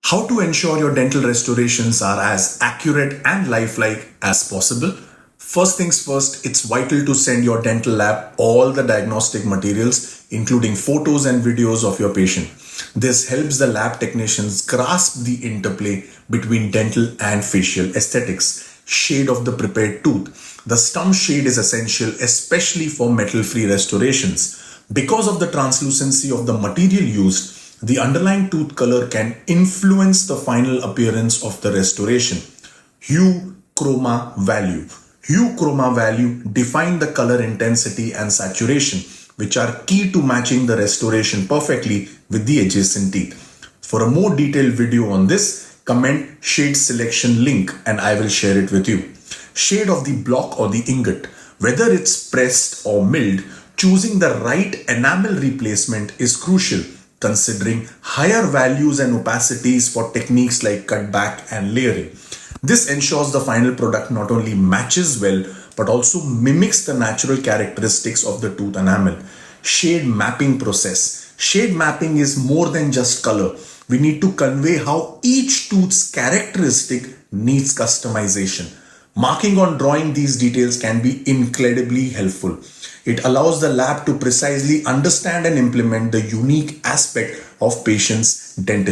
How to ensure your dental restorations are as accurate and lifelike as possible. First things first, it's vital to send your dental lab all the diagnostic materials, including photos and videos of your patient. This helps the lab technicians grasp the interplay between dental and facial aesthetics. Shade of the prepared tooth. The stump shade is essential, especially for metal-free restorations. Because of the translucency of the material used, the underlying tooth color can influence the final appearance of the restoration. Hue, chroma, value. Hue, chroma, value define the color intensity and saturation, which are key to matching the restoration perfectly with the adjacent teeth. For a more detailed video on this, comment shade selection link and I will share it with you. Shade of the block or the ingot. Whether it's pressed or milled, choosing the right enamel replacement is crucial, considering higher values and opacities for techniques like cutback and layering. This ensures the final product not only matches well, but also mimics the natural characteristics of the tooth enamel. Shade mapping process. Shade mapping is more than just color. We need to convey how each tooth's characteristic needs customization. Marking on drawing these details can be incredibly helpful. It allows the lab to precisely understand and implement the unique aspect of patient's dentistry.